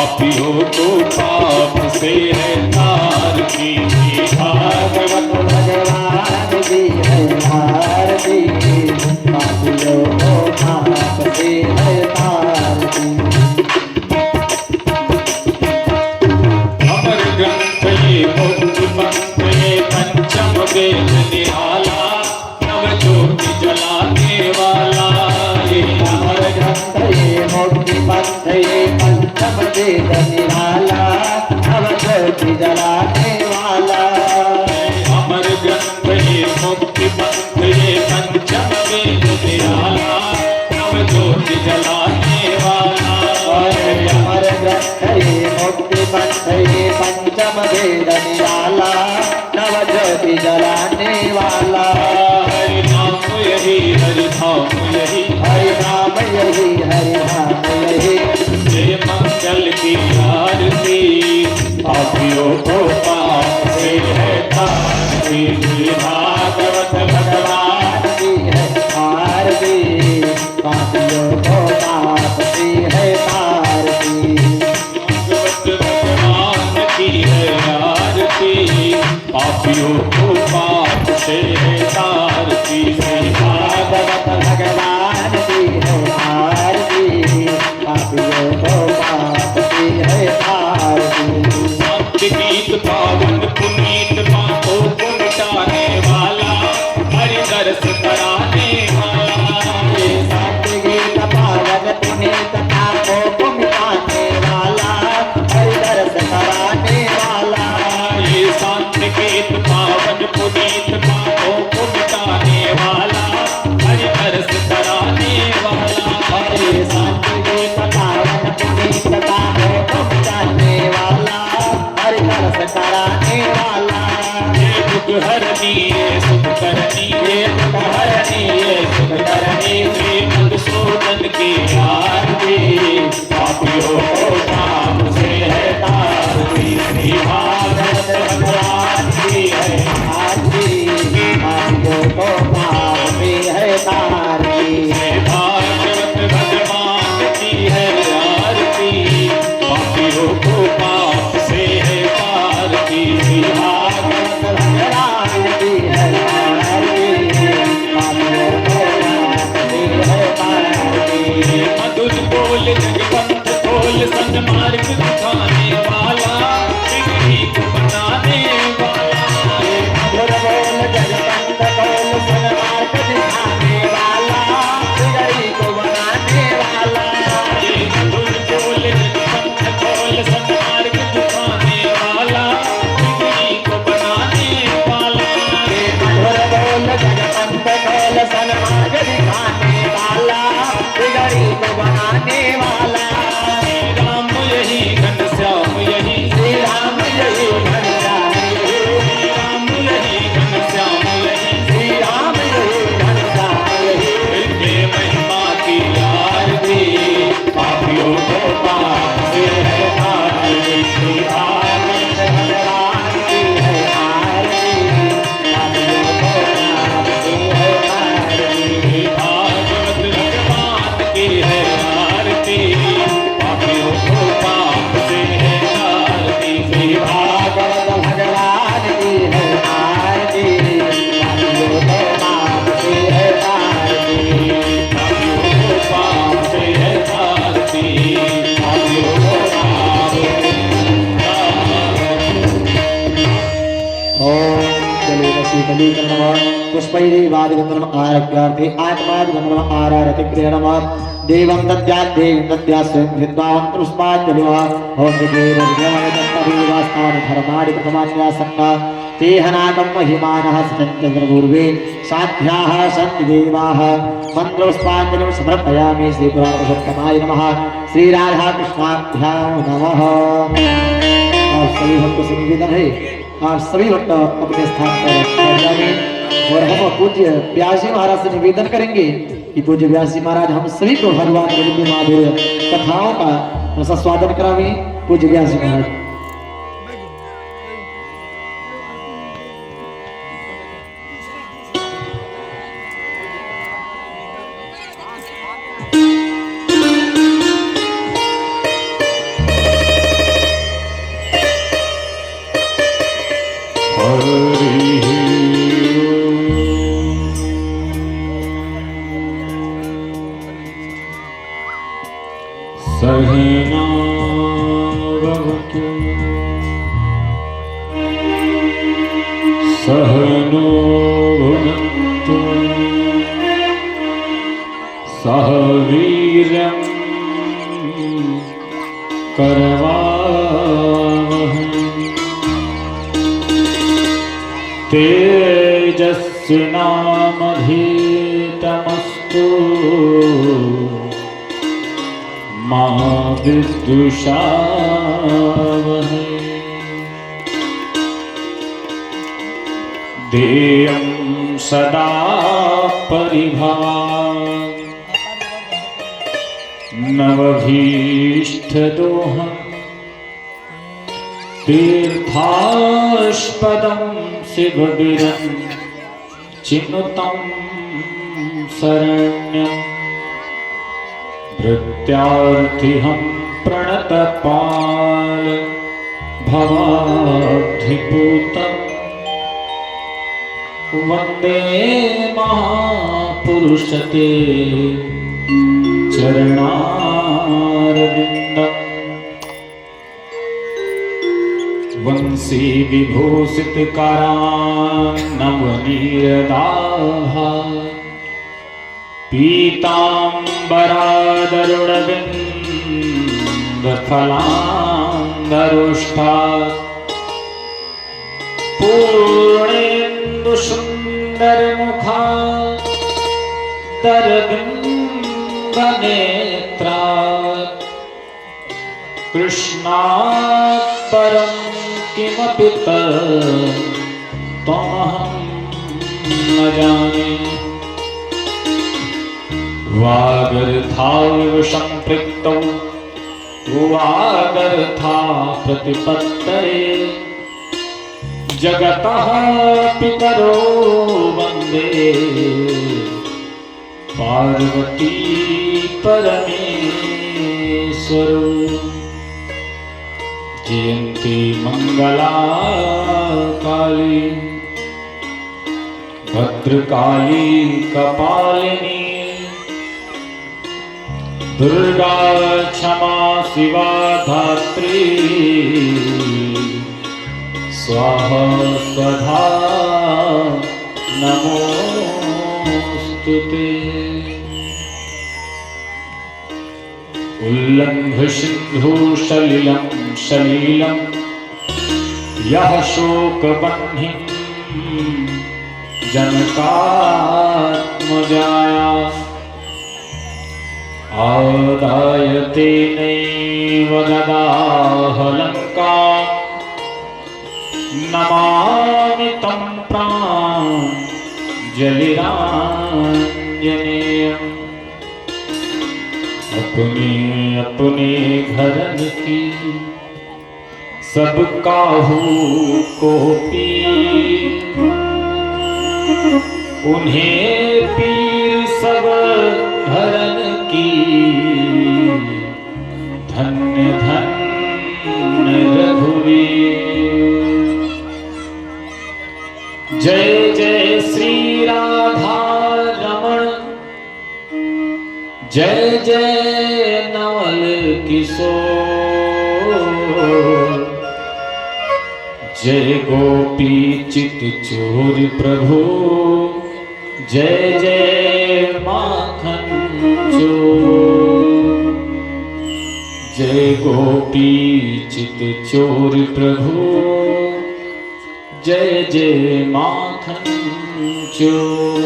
पापियों को पाप से है तारती। भागवत भगवान जी है भारती, पापियों को पाप से है तारती। अमर ग्रंथ ये मुक्ति पंथ ये पंचम वेद निराला, नव ज्योति जलाने वाला। ये अमर ग्रंथ ये मुक्ति पंथ ये पंचम वेद निराला, नव ज्योति जलाने वाला। अमर ग्रंथ ये मुक्ति पंथ ये पंचम वेद निराला, नव ज्योति जलाने वाला। अमर ग्रंथ ये मुक्ति पंथ ये पंचम वेद निराला, नव ज्योति जलाने वाला। हरि नाम यही हरि धाम यही, हरि नाम यही हरि नाम यही, जय मंगल की आरती। पापियों को पाप से है तारती। भागवत भगवान की है आरती, पापियों को पाप से है तारती। भागवत भगवान की है आरती, पापियों को पाप से है तारती। भागवत भगवान की है आरती, पापियों को पाप से है तारती। सत्य गीत पावन पुनीत पापों को मिटाने वाला, हरि दर्श कराने वाला। ये सत्य गीत पावन पुनीत पापों को मिटाने वाला, हरि दर्श कराने वाला। ये सत्य गीत पावन पुनीत पापों को मिटाने वाला, हरि दर्श कराने वाला। हरे सत्य गीत पावन पुनीत पापों को मिटाने वाला, हरि दर्श कराने वाला। ये दुख हरनी ये सुख करनी, ये दुख हरनी ये सुख करनी। श्री मधुसूदन की आरती, पापियों को पाप से है तारती। श्री भागवत भगवान की है आरती, पापियों को पाप से है तारती। श्री भागवत भगवान की है आरती, पापियों को पाप से है तारती। श्री भागवत भगवान की है आरती, पापियों को पाप से है तारती। मधुर बोल जगपंथ खोल सन्मार्ग दिखाने वाला, बिगड़ी को बनाने वाला। मधुर बोल जगपंथ खोल सन्मार्ग दिखाने वाला, बिगड़ी को बनाने वाला। ये मधुर बोल जगपंथ खोल सन्मार्ग दिखाने वाला, बिगड़ी को बनाने वाला। ये मधुर बोल जगपंथ खोल सन्मार्ग दिखाने वाला, बिगड़ी को बनाने वाला। श्री राम यही घनश्याम यही, श्री राम यही घनश्याम यही, श्री राम यही घनश्याम यही। श्री राम यही घनश्याम यही। इनके महिमा की आरती, पापियों को पाप से है तारती। श्री भागवत भगवान की है आरती, पापियों को पाप से है तारती। भागवत भगवान की है आरती, पापियों को पाप से है तारती। श्री भागवत भगवान की है आरती, पापियों को पाप से है तारती। पापियों को पाप से है तारती। पापियों को पाप से है तारती। ओम जलेन शीतलीकरणम पुष्पैरीवादिगन्धर्वम् आरभ्यार्थे आत्मादिगन्धर्वम् आरारति क्रियणम् देवं दद्यात् देवीं दद्यात् स्वयं विद्वान् पुष्पाञ्जलिः। ओम देवोर्भ्यमय दत्तवीवास्तानि धर्माणि प्रथमान्यासन्ना तेहनाकं महिमानः सचन्द्रपूर्वे साध्याः सन्ति देवाः। मन्त्रपुष्पाञ्जलिं समर्पयामि श्रीपुराणपुरुषोत्तमाय नमः। श्रीराधाकृष्णाभ्यां नमः। और सभी भक्तों से निवेदन है, आप सभी भक्त अपने स्थान पर बैठ जाएं और हम पूज्य व्यास जी महाराज से निवेदन करेंगे कि पूज्य व्यास जी महाराज हम सभी को भगवान गोविंद माधुर्य कथाओं का स्वागत करावे। पूज्य व्यास जी महाराज। करवावहै। तेजस्विनामधीतमस्तु मा विद्विषावहै। देयं सदा परिभाग नवभीष्टदोहं तीर्थास्पदं शिवविरं चिनुतं शरण्यं भृत्यार्थिहं प्रणतपाल भवाब्धिपूतम् वंदे महापुरुषते चरणारविन्दम्। वंशी विभूषित करान्नवनीरदाहा पीताम्बरादरुणविन्दफलाङ्गरुष्ठा पूर्णेन्दु सुंदर मुखा दरबिंब नेत्रा कृष्णात् परं किमपि तमहं न जाने। वागर्थाविव सम्पृक्तौ वागर्था प्रतिपत्तये जगतः पितरो वंदे पार्वती परमेश्वरो। जयंती मंगला काली भद्रकाली कपालिनी दुर्गा क्षमा शिवा धात्री स्वाहा स्वधा नमोस्तुते। उल्लंघ सिंधु सलिलं सलीलं यः शोकबह्निं जनकात्मजाया आदाय तेनैव ददाह लङ्काम् नमामि तं प्राञ्जलिराञ्जनेयम्। अपने अपने घरन की सब काहू को पीर उन्हें पीर सब घरन की धन्य धन्य रघुवीर। जय जय श्री राधा रमण जय जय नवल किशोर जय गोपी चित चोर प्रभु जय जय माखन चोर। जय गोपी चित चोर प्रभु जय जय माखन चोर।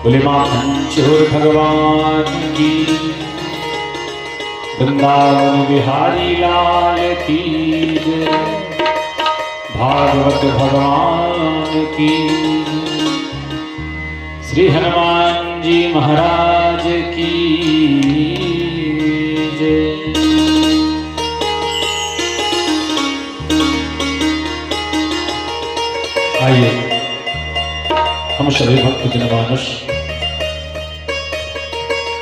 बोले माखन चोर भगवान की वृंदावन बिहारी लाल की जय। भागवत भगवान की श्री हनुमान जी महाराज की जय। आइए हम सभी भक्त जनमानस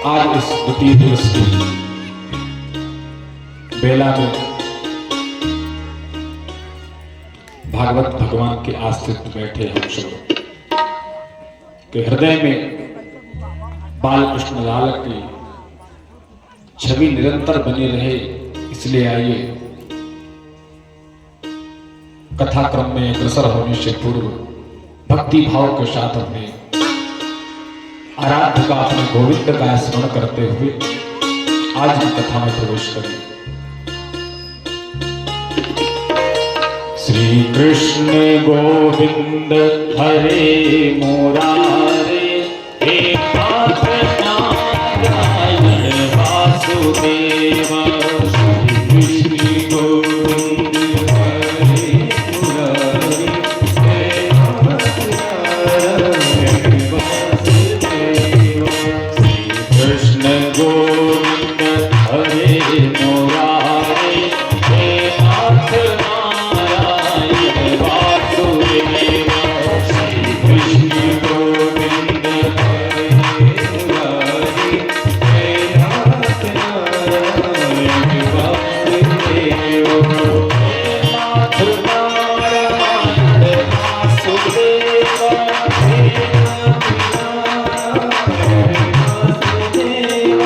आज इस द्वितीय दिवस की बेला में भागवत भगवान के आश्रित बैठे हम सब के हृदय में बाल कृष्ण लाल की छवि निरंतर बनी रहे, इसलिए आइए कथा क्रम में अग्रसर होने से पूर्व भक्ति भाव के साथ अपने आराध्य का अपने गोविंद का स्मरण करते हुए आज की कथा में प्रवेश करें। श्री कृष्ण गोविंद हरे मुरारे हे नाथ नारायण वासुदेव श्री कृष्ण गोविंद हरे मुरारे हे नाथ नारायण वासुदेव श्री कृष्ण गोविंद हरे मुरारे हे नाथ नारायण वासुदेव श्री कृष्ण गोविंद हरे मुरारे हे नाथ नारायण वासुदेव हे नाथ नारायण वासुदेव हे नाथ नारायण वासुदेव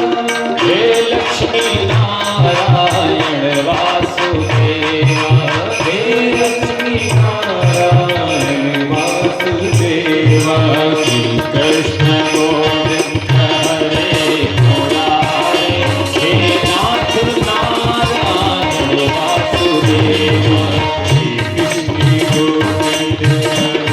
हे लक्ष्मी नारायण वासुदेव हे लक्ष्मी नारायण वासुदेव श्री कृष्ण गोविंद हरे मुरारे हे नाथ नारायण वासुदेव श्री कृष्ण गोविंद हरे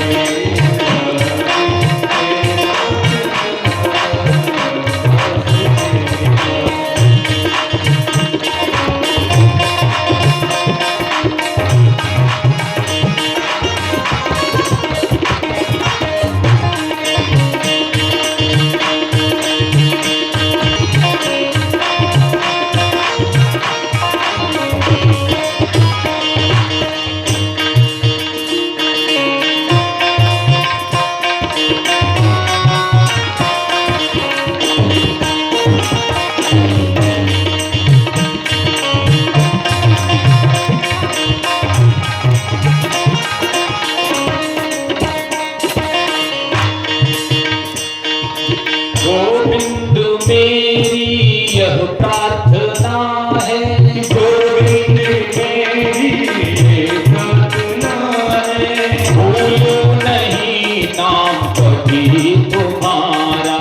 गोविंद मेरी यह प्रार्थना है गोविंद मेरी यह प्रार्थना है भूलो नहीं नाम कभी तुम्हारा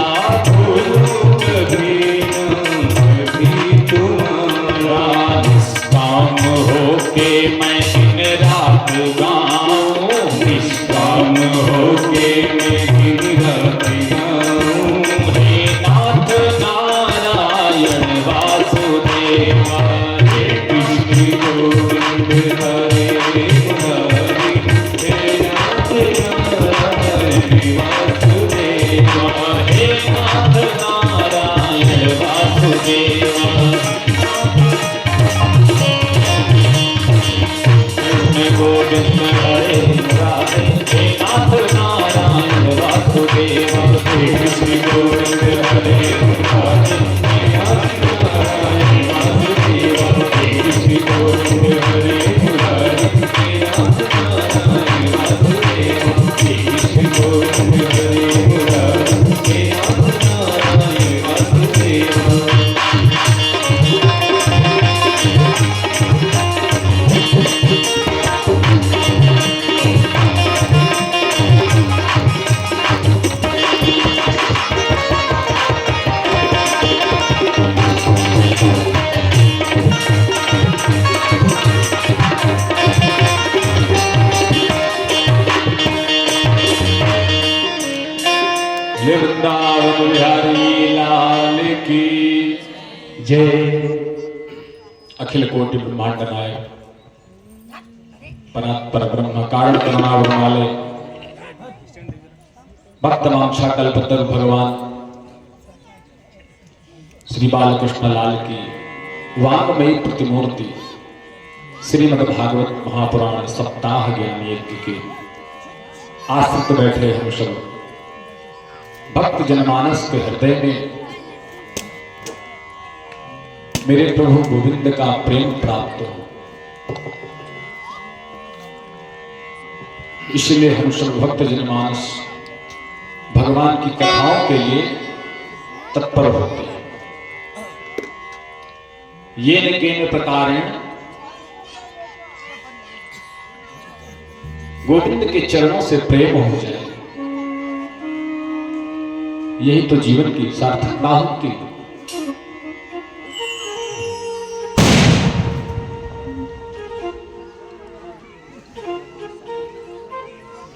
भूलो कभी नाम कभी तुम्हारा निष्काम होके मैं दिन रात गाऊं निष्काम होके मैं दिन रात गाऊं हे नाथ नारायण वासुदेव हे कृष्ण गोविंद हरे मुरारे हे नाथ नारायण वासुदेव हे नाथ नारायण वासुदेव कृष्ण गोविंद हरे मुरारे हे नाथ नारायण वासुदेव हे कृष्ण गोविंद हरे मुरारे हे नाथ नारायण वासुदेव हे कृष्ण गोविंद हरे मुरारे हे नाथ नारायण वासुदेव हे कृष्ण गोविंद हरे मुरारे हे नाथ नारायण वासुदेव वृंदावन बिहारी लाल की जय। अखिल कोटि ब्रह्मांड नायक परात्पर ब्रह्म कारण करुणावरण वाले भक्त मांसा कल्पतरु भगवान श्री बालकृष्ण लाल की वांगमयी प्रतिमूर्ति श्रीमद् भागवत महापुराण सप्ताह ज्ञान यज्ञ के आश्रित बैठे हम सब भक्त जनमानस के हृदय में मेरे प्रभु गोविंद का प्रेम प्राप्त हो, इसलिए हम सब भक्त जनमानस भगवान की कथाओं के लिए तत्पर होते हैं। ये न केन प्रकारेण गोविंद के चरणों से प्रेम हो जाए, यही तो जीवन की सार्थकता होती है।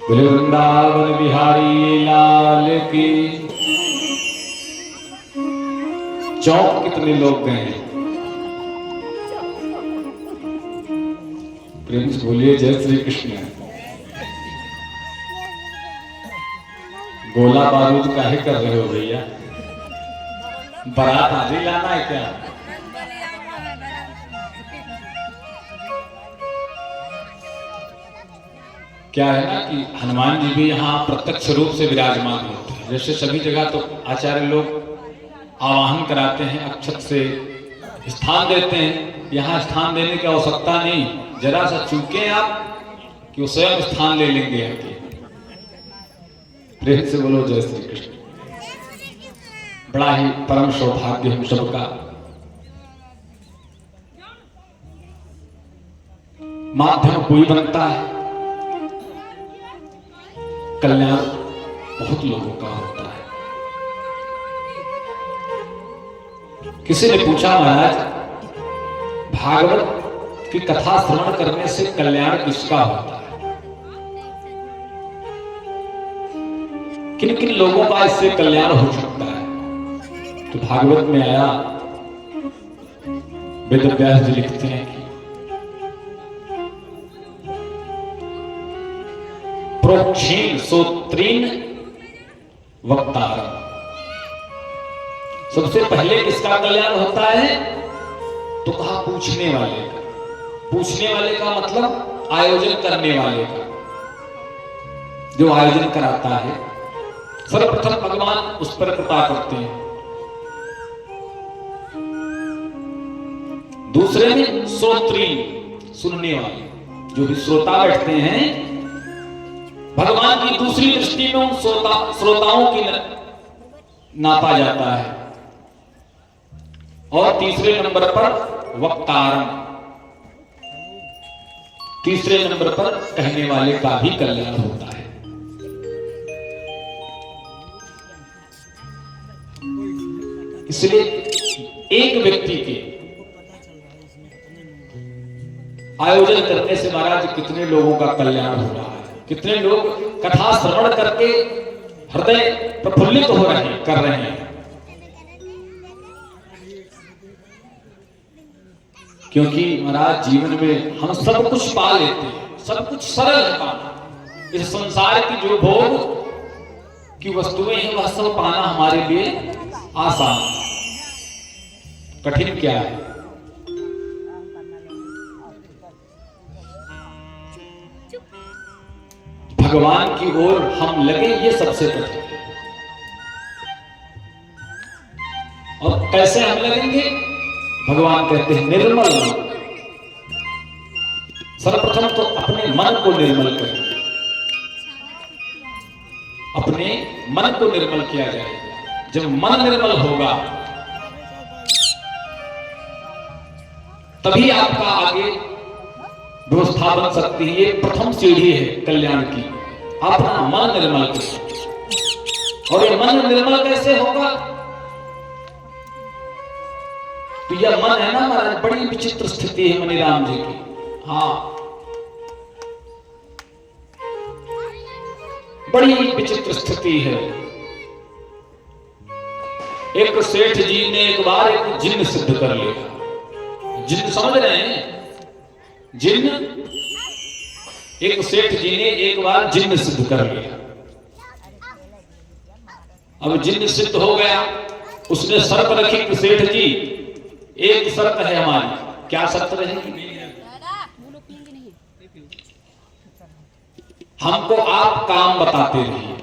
बोले वृंदावन बिहारी लाल की। चौक कितने लोग गए हैं? प्रेम से बोलिए जय श्री कृष्ण। गोला बारूद काहे कर रहे हो भैया? बारात आज ही लाना है क्या? क्या है ना कि हनुमान जी भी यहाँ प्रत्यक्ष रूप से विराजमान होते हैं। जैसे सभी जगह तो आचार्य लोग आवाहन कराते हैं, अक्षत से स्थान देते हैं, यहाँ स्थान देने की आवश्यकता नहीं। जरा सा चूके आप कि वो स्वयं स्थान ले लेंगे आके। प्रेम से बोलो जय श्री कृष्ण। बड़ा ही परम सौभाग्य हम सबका। माध्यम कोई बनता है, कल्याण बहुत लोगों का होता है। किसी ने पूछा महाराज, भागवत की कथा श्रवण करने से कल्याण किसका होता है? किन किन लोगों का इससे कल्याण हो सकता है? तो भागवत में आया, वेद व्यास जी लिखते हैं कि प्रोक्षीण सोत्रीन वक्तारम। सबसे पहले किसका कल्याण होता है? तो कहा पूछने वाले का। पूछने वाले का मतलब आयोजन करने वाले का, जो आयोजन कराता है। सर्वप्रथम भगवान उस पर कृपा करते हैं। दूसरे में श्रोत्रीन, सुनने वाले, जो भी श्रोता बैठते हैं, भगवान की दूसरी दृष्टि में उन श्रोताओं की नापा जाता है। और तीसरे नंबर पर वक्तारम, तीसरे नंबर पर कहने वाले का भी कल्याण होता है। इसलिए एक व्यक्ति के आयोजन करने से महाराज कितने लोगों का कल्याण हो रहा है। कितने लोग कथा श्रवण करके हृदय प्रफुल्लित हो रहे हैं, कर रहे हैं। क्योंकि महाराज जीवन में हम सब कुछ पा लेते हैं, सब कुछ सरल है पाना। इस संसार की जो भोग की वस्तुएं हैं वह सब पाना हमारे लिए आसान, कठिन क्या है? भगवान की ओर हम लगे, ये सबसे कठिन। और कैसे हम लगेंगे? भगवान कहते हैं निर्मल मन। सर्वप्रथम तो अपने मन को निर्मल करें। अपने मन को निर्मल किया जाएगा। जब मन निर्मल होगा तभी आपका आगे व्यवस्था बन सकती है। ये प्रथम सीढ़ी है कल्याण की, अपना मन निर्मल करें। और ये मन निर्मल कैसे होगा? तो यह मन है ना महाराज, बड़ी विचित्र स्थिति है मनीराम जी की। हाँ, बड़ी विचित्र स्थिति है। एक सेठ जी ने एक बार एक जिन्न सिद्ध कर लिया। जिन्न समझ रहे हैं? जिन्न, एक सेठ जी ने एक बार जिन्न सिद्ध कर लिया। अब जिन्न सिद्ध हो गया, उसने शर्त रखी कि सेठ जी एक शर्त है हमारी। क्या शर्त रहेगी? हमको आप काम बताते रहिए,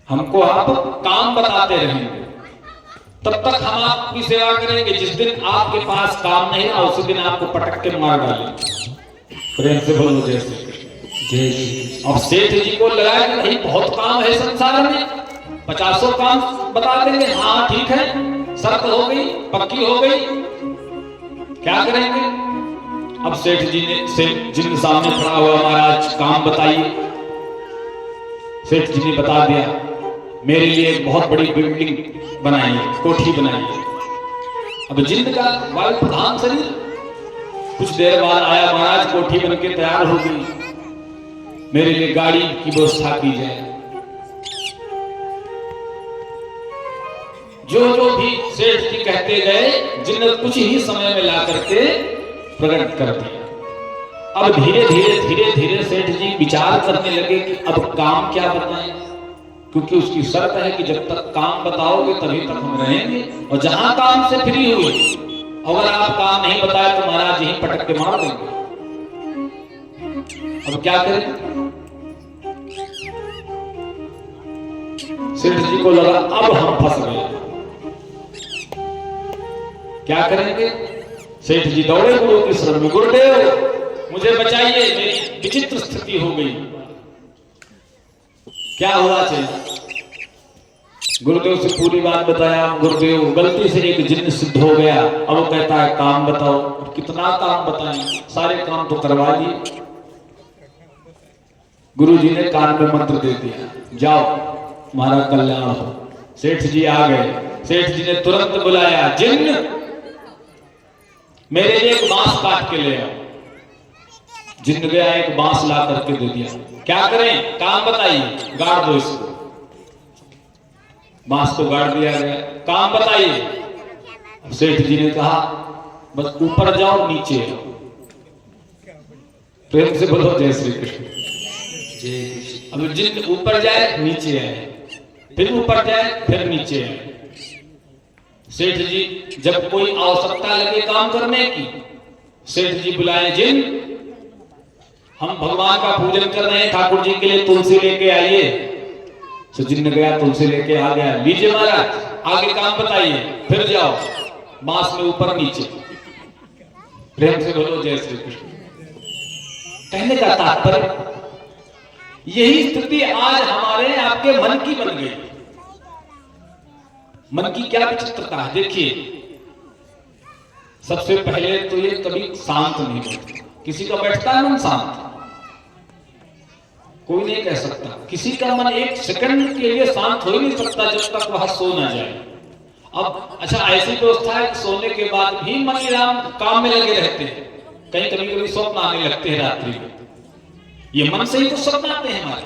हमको आप काम बताते रहेंगे, तब तक हम आपकी सेवा करेंगे। जिस दिन आपके पास काम नहीं ना, उसी दिन आपको पटक के मार डालेंगे। प्रेम से बोलो जय श्री कृष्ण। जय श्री। अब सेठ जी को लगा कि नहीं, बहुत काम है संसार में, 50 काम बता देंगे। हाँ ठीक है, शर्त हो गई, पक्की हो गई, क्या करेंगे? अब सेठ जी ने जिन सामने खड़ा हुआ, महाराज काम बताइए। सेठ जी ने बता दिया, मेरे लिए एक बहुत बड़ी बिल्डिंग बनाइए, कोठी बनाइए। अब जिन का वायु प्रधान शरीर कुछ देर बाद आया, महाराज कोठी बनके तैयार हो गई। मेरे लिए गाड़ी की व्यवस्था की जाए। जो जो भी सेठ जी कहते गए, जिन्हें कुछ ही समय में ला करके प्रकट कर दिया। अब धीरे धीरे सेठ जी विचार करने लगे कि अब काम क्या बताएं, क्योंकि उसकी शर्त है कि जब तक काम बताओगे तभी तक हम रहेंगे, और जहां काम से फ्री हुए अगर आप काम नहीं बताए तो महाराज यहीं पटक के मार देंगे। अब क्या करें? सेठ जी को लगा अब हम फंस गए, क्या करेंगे? सेठ जी दौड़े गुरु के शरण में, गुरुदेव मुझे बचाइए, मेरी विचित्र स्थिति हो गई। क्या हुआ चेला? गुरुदेव से पूरी बात बताया। गुरुदेव गलती से एक जिन्न सिद्ध हो गया, अब वो कहता है काम बताओ। कितना काम बताएं, सारे काम तो करवा दिए। गुरु जी ने कान में मंत्र दे दिया, जाओ तुम्हारा कल्याण हो। सेठ जी आ गए। सेठ जी ने तुरंत बुलाया, जिन्न मेरे लिए एक बांस काट के ले आओ। जिन्न गया, एक बांस ला करके दे दिया। क्या करें? काम बताइए। गाड़ दो इसको। बांस को गाड़ दिया गया। काम बताइए। सेठ जी ने कहा बस ऊपर जाओ नीचे आओ। प्रेम से बोलो जय श्री कृष्ण। अब जिन्न ऊपर जाए नीचे आए, फिर ऊपर जाए फिर नीचे आए। सेठ जी जब कोई आवश्यकता लगे काम करने की, सेठ जी बुलाए, जिन्न हम भगवान का पूजन कर रहे हैं, ठाकुर जी के लिए तुलसी लेके आइए। तो जिन्न गया, तुलसी लेके आ गया। लीजिए महाराज, आगे काम बताइए। फिर जाओ बांस में ऊपर नीचे। प्रेम से बोलो जय श्री कृष्ण। कहने का तात्पर्य यही स्थिति आज हमारे आपके मन की बन गई। मन की क्या विचित्रता है देखिए। सबसे पहले तो ये कभी शांत नहीं बैठता। किसी का बैठता है मन शांत? कोई नहीं कह सकता। किसी का मन एक सेकंड के लिए शांत हो ही नहीं सकता जब तक वह सो ना जाए। अब अच्छा, ऐसी व्यवस्था है कि सोने के बाद भी मन राम काम में लगे रहते हैं। कहीं कभी कभी स्वप्न आने लगते हैं रात्रि में। ये मन से ही तो स्वप्न आते हैं हमारे।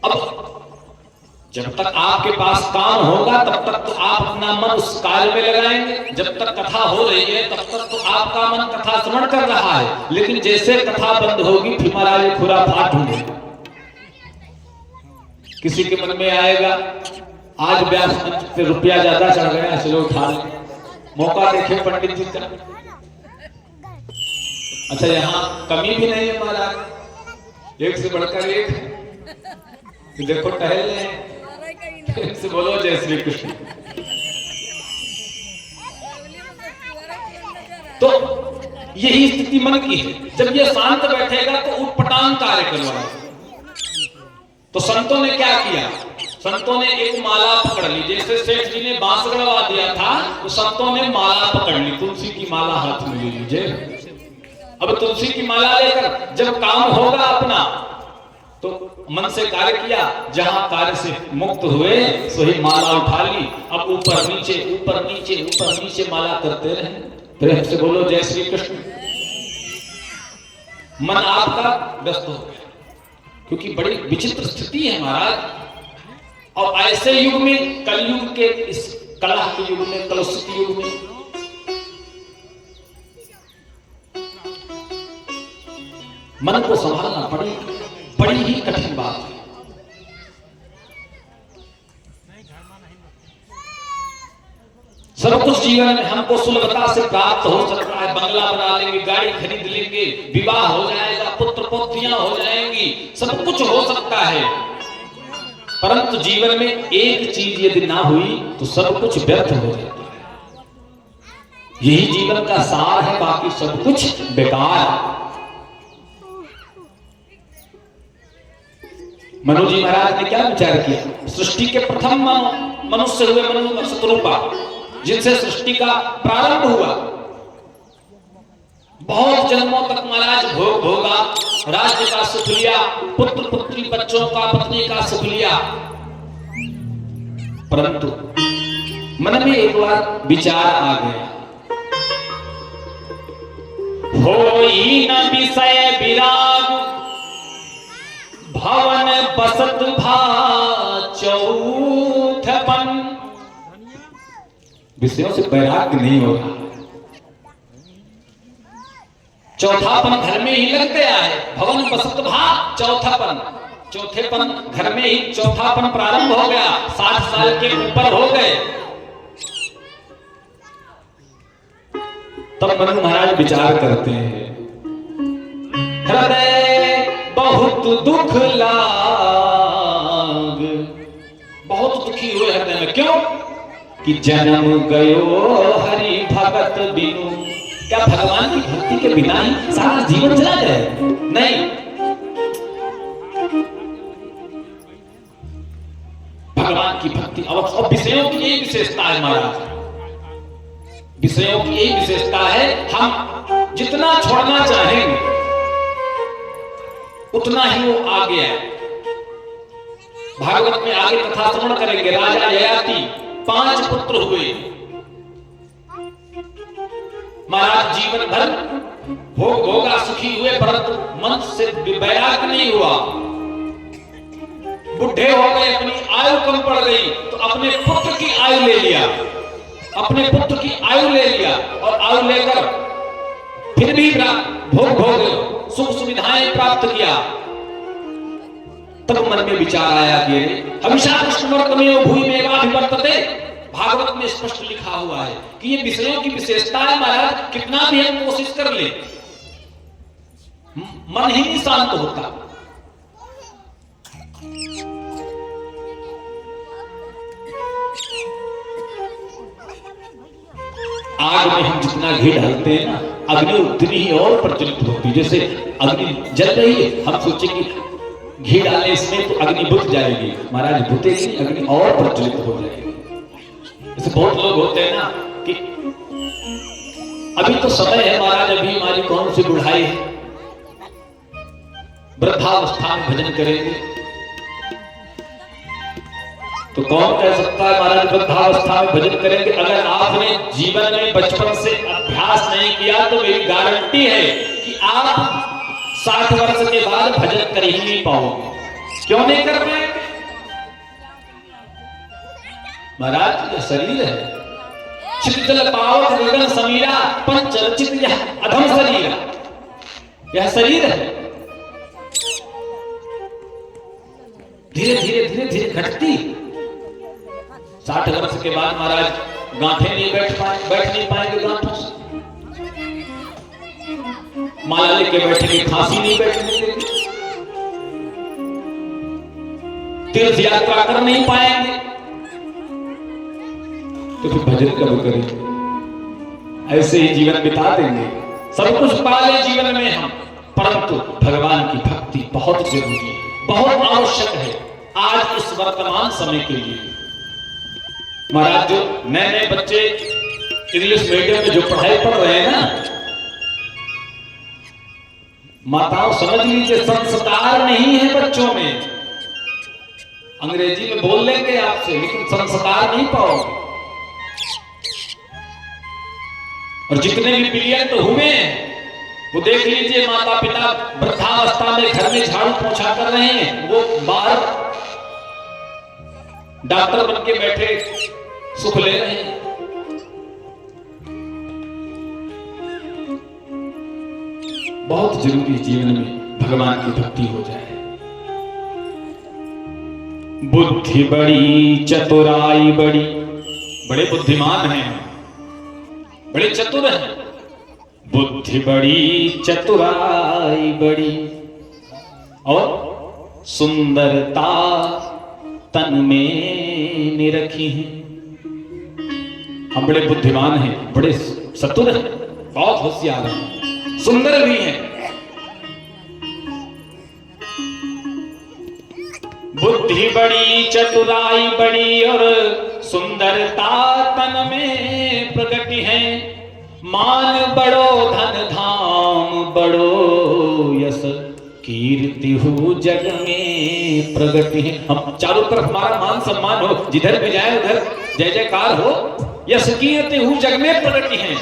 अब जब तक आपके पास काम होगा तब तक तो आप अपना मन उस कार्य में लगाएंगे। जब तक कथा हो रही है तब तक तो आपका मन कथा श्रवण कर रहा है। लेकिन जैसे कथा बंद होगी फिर महाराज खुराफात ढूंढे। किसी के मन में आएगा आज व्यास मंच पे रुपया ज्यादा चढ़ गया, चलो उठा ले, मौका देखे पंडित जी का। अच्छा, यहाँ कमी भी नहीं है महाराज, एक से बढ़कर एक। देखो टहल रहे हैं। से बोलो जय श्री कृष्ण। तो यही स्थिति मन की है। जब ये शांत बैठेगा तो उटपटांग कार्य करवाएगा। तो संतों ने क्या किया? संतों ने एक माला पकड़ ली। जैसे सेठ जी ने बांस गड़वा दिया था, तो संतों ने माला पकड़ ली। तुलसी की माला हाथ में ले लीजिए। अब तुलसी की माला लेकर जब काम होगा अपना, तो मन से कार्य किया, जहां कार्य से मुक्त हुए सही माला उठा ली। अब ऊपर नीचे ऊपर नीचे ऊपर नीचे माला करते रहे। प्रेम से बोलो जय श्री कृष्ण। मन आपका व्यस्त हो गया, क्योंकि बड़ी विचित्र स्थिति है महाराज। और ऐसे युग में, कलयुग के इस कलह के युग में, कलुषित युग में, मन को संभालना बड़ी ही कठिन बात है। सब कुछ जीवन में हमको सुलभता से प्राप्त हो सकता है। बंगला बना लेंगे, गाड़ी खरीद लेंगे, विवाह हो जाएगा, पुत्र पुत्रियां हो जाएंगी, सब कुछ हो सकता है। परंतु जीवन में एक चीज यदि ना हुई तो सब कुछ व्यर्थ हो जाता है। यही जीवन का सार है, बाकी सब कुछ बेकार। मनु जी महाराज ने क्या विचार किया? सृष्टि के प्रथम मनुष्य हुए मनु शतरूपा, जिनसे सृष्टि का प्रारंभ हुआ। बहुत जन्मों तक महाराज भोग भोगा, राज्य का सुख लिया, पुत्र पुत्री बच्चों का, पत्नी का सुख लिया। परंतु मन में एक बार विचार आ गया, होई न विषय विराग भवन बसत भा चौथपन। विषयों से वैराग्य नहीं हो रहा, चौथापन घर में ही लग गया है। भवन बसत भा चौथापन, चौथेपन घर में ही चौथापन प्रारंभ हो गया। 60 साल के ऊपर हो गए। तब मनु महाराज विचार करते हैं, हृदय बहुत दुख लाग, बहुत दुखी हुए हृदय में। क्यों? कि जन्म गयो हरि भगत बिनु। क्या भगवान की भक्ति के बिना ही सारा जीवन चला जाए? नहीं, भगवान की भक्ति और विषयों की एक विशेषता है महाराज, विषयों की एक विशेषता है, हम जितना छोड़ना चाहेंगे उतना ही वो आगे है। भागवत में आगे कथा श्रवण करेंगे। राजा ययाति 5 पुत्र हुए। महाराज जीवन भर भोग भोगा सुखी हुए, परंतु मन से वैराग्य नहीं हुआ। बुढ़े हो गए, अपनी आयु कम पड़ गई, तो अपने पुत्र की आयु ले लिया, अपने पुत्र की आयु ले लिया और आयु लेकर फिर भी भोग भोग सुख सुविधाएं प्राप्त किया। तब मन में विचार आया कि हमेशा कृष्णवर्तमेव भूमिमेवाभिवर्तते। भागवत में स्पष्ट लिखा हुआ है कि ये विषयों की विशेषता है महाराज, कितना भी हम कोशिश कर ले मन ही नहीं शांत होता। आग में हम जितना घी डालते हैं ना, अग्नि उतनी ही और प्रज्वलित होती है। जैसे अग्नि जल रही है, हम सोचे कि घी डालने इसमें तो अग्नि बुझ जाएगी, महाराज बुझेगी नहीं, अग्नि और प्रज्वलित हो जाएगी। जैसे बहुत लोग होते हैं ना कि अभी तो समय है महाराज, अभी हमारी कौन सी बुढ़ाई है, वृद्धावस्था में भजन करेंगे। तो कौन कह सकता है महाराज वृद्धावस्था में भजन करेंगे? अगर आपने जीवन में बचपन से अभ्यास नहीं किया तो मेरी गारंटी है कि आप 60 वर्ष के बाद भजन कर ही नहीं पाओगे। क्यों नहीं कर पाएंगे महाराज? यह शरीर है, चित जल पावक गगन समीरा, पंचल चित यह अधम शरीर, यह शरीर है। धीरे धीरे धीरे धीरे घटती। 60 वर्ष के बाद महाराज गांठे नहीं बैठ नहीं पाएंगे गांठों से, माला लेके बैठेंगे, फांसी नहीं बैठने देंगे, तीर्थ यात्रा कर नहीं पाएंगे, तो फिर भजन कब करेंगे? ऐसे ही जीवन बिता देंगे। सब कुछ पा ले जीवन में हम, परंतु भगवान की भक्ति बहुत जरूरी है, बहुत आवश्यक है आज इस वर्तमान समय के लिए। महाराज जो नए नए बच्चे इंग्लिश मीडियम में जो पढ़ाई पढ़ रहे हैं ना, माताओं समझ लीजिए संस्कार नहीं है बच्चों में। अंग्रेजी में बोल लेंगे आपसे, लेकिन संस्कार नहीं पाओगे। और जितने भी बिलियन हुए हैं वो देख लीजिए, माता पिता वृद्धावस्था में घर में झाड़ू पोछा कर रहे हैं, वो बाहर डॉक्टर बन के बैठे सुख ले रहे हैं। बहुत जरूरी जीवन में भगवान की भक्ति हो जाए। बुद्धि बड़ी चतुराई बड़ी, बड़े बुद्धिमान हैं, बड़े चतुर हैं। बुद्धि बड़ी चतुराई बड़ी और सुंदरता तन में निरखी है। हम बड़े बुद्धिमान हैं, बड़े चतुर हैं, बहुत होशियार हैं, सुंदर भी हैं। बुद्धि बड़ी चतुराई बड़ी और सुंदरता तन में प्रकट है। मान बड़ो धन धाम बड़ो यश कीर्ति हो जग में प्रगट है। हम चारों तरफ हमारा मान सम्मान हो, जिधर भी जाए उधर जय जयकार हो। यश कीर्ति हो जग में प्रगट है।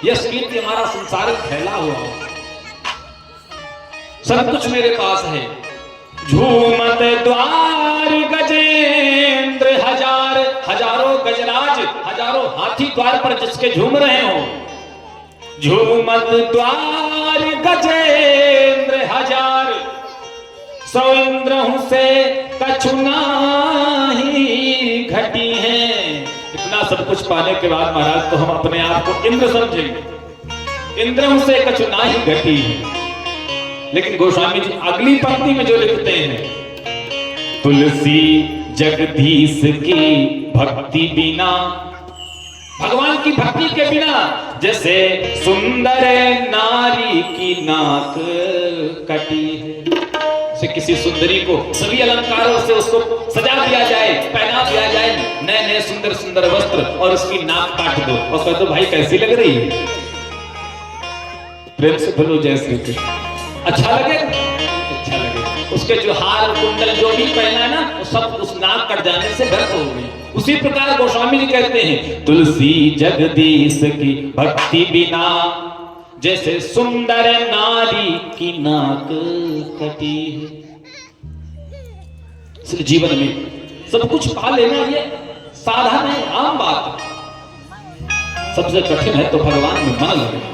यश कीर्ति हमारा संसार फैला हुआ हो। सब कुछ मेरे पास है। झूमत द्वार गजेंद्र हजार, हजारों गजराज, हजारों हाथी द्वार पर जिसके झूम रहे हो। झूमत द्वार गजेंद्र हजार, सौ इंद्रों से कछु नाही घटी है। इतना सब कुछ पाने के बाद महाराज तो हम अपने आप को इंद्र समझेंगे, इंद्रों से कछु नाही घटी है। लेकिन गोस्वामी जी अगली पंक्ति में जो लिखते हैं, तुलसी जगदीश की भक्ति बिना, भगवान की भक्ति के बिना जैसे सुंदर नारी की नाक कटी है। से किसी सुंदरी को सभी अलंकारों से उसको सजा दिया जाए, पहना दिया जाए नए नए सुंदर सुंदर वस्त्र, और उसकी नाक काट दो और कह दो भाई कैसी लग रही है। प्रेम से बोलो जय श्री कृष्ण। अच्छा लगे? अच्छा लगे। उसके जो हार कुंडल जो भी पहना है ना, वो सब उस नाक कट जाने से व्यर्थ हो गई। उसी प्रकार गोस्वामी जी कहते हैं, तुलसी जगदीश की भक्ति बिना जैसे सुंदर नारी की नाक कटी है। इसलिए जीवन में सब कुछ पा लेना ये साधारण है, आम बात है। सबसे कठिन है तो भगवान में मन लगना।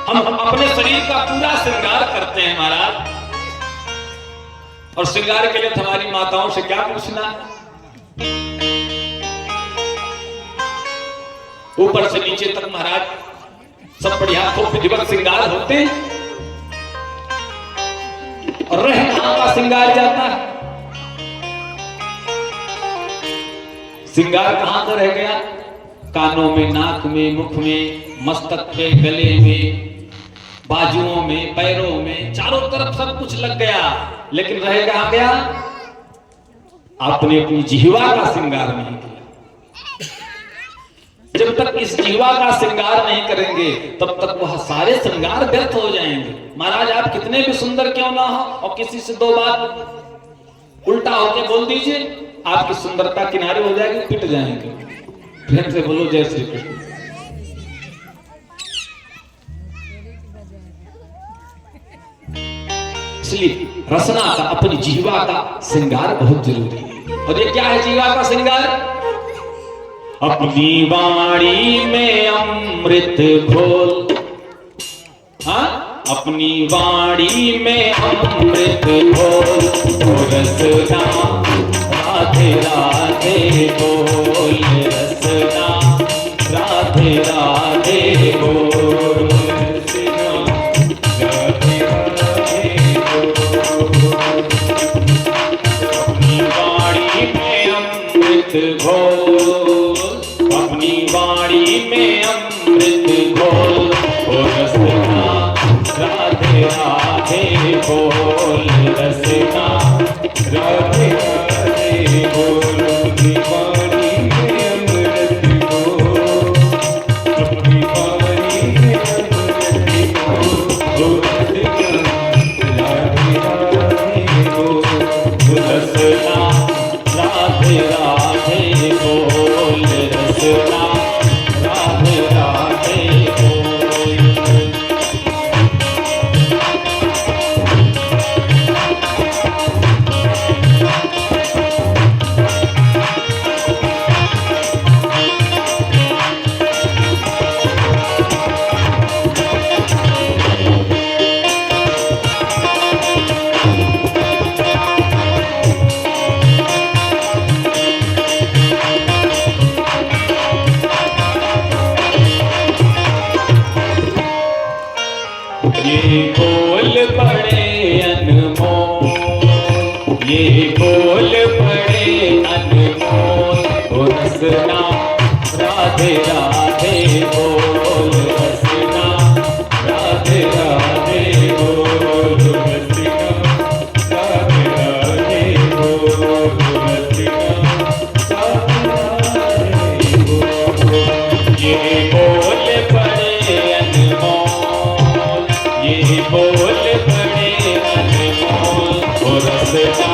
हम अपने शरीर का पूरा श्रृंगार करते हैं महाराज, और श्रृंगार के लिए हमारी माताओं से क्या पूछना है? ऊपर से नीचे तक महाराज सब बढ़िया खूब विधिवत श्रृंगार होते हैं, और रह कहां का श्रृंगार जाता है? श्रृंगार कहां का रह गया? कानों में, नाक में, मुख में, मस्तक पे, गले में, बाजुओं में, पैरों में, चारों तरफ सब कुछ लग गया, लेकिन रह कहां गया? आपने अपनी जिह्वा का श्रृंगार नहीं किया। जब तक इस जिह्वा का श्रृंगार नहीं करेंगे तब तक वह सारे श्रृंगार व्यर्थ हो जाएंगे। महाराज आप कितने भी सुंदर क्यों ना हो, और किसी से दो बात उल्टा होके बोल दीजिए, आपकी सुंदरता किनारे हो जाएगी, पिट जाएंगे। प्रेम से बोलो जय श्री कृष्ण। इसलिए रसना का, अपनी जिह्वा का श्रृंगार बहुत जरूरी है। और ये क्या है जिह्वा का श्रृंगार? अपनी वाणी में अमृत घोल, हाँ, अपनी वाणी में अमृत घोल, रसना राधे राधे बोल, रसना राधे राधे बोल, राधे राधे बोल। अपनी वाणी में अमृत घोल, अपनी वाणी में अमृत घोल, रसना राधे राधे बोल, रसना राधे राधे बोल। अपनी वाणी में अमृत घोल, अपनी वाणी में अमृत घोल, राधे राधे बोल, रसना राधे राधे बोल, रसना राधे राधे बोल। ये बोल बड़े अनमोल, ये बोल बड़े अनमोल, ओ रसना राधे राधे बोल, रसना राधे राधे बोल, रसना राधे राधे बोल, रसना राधे राधे बोल। ये बोल बड़े अनमोल, ये बोल बड़े अनमोल, ओ रसना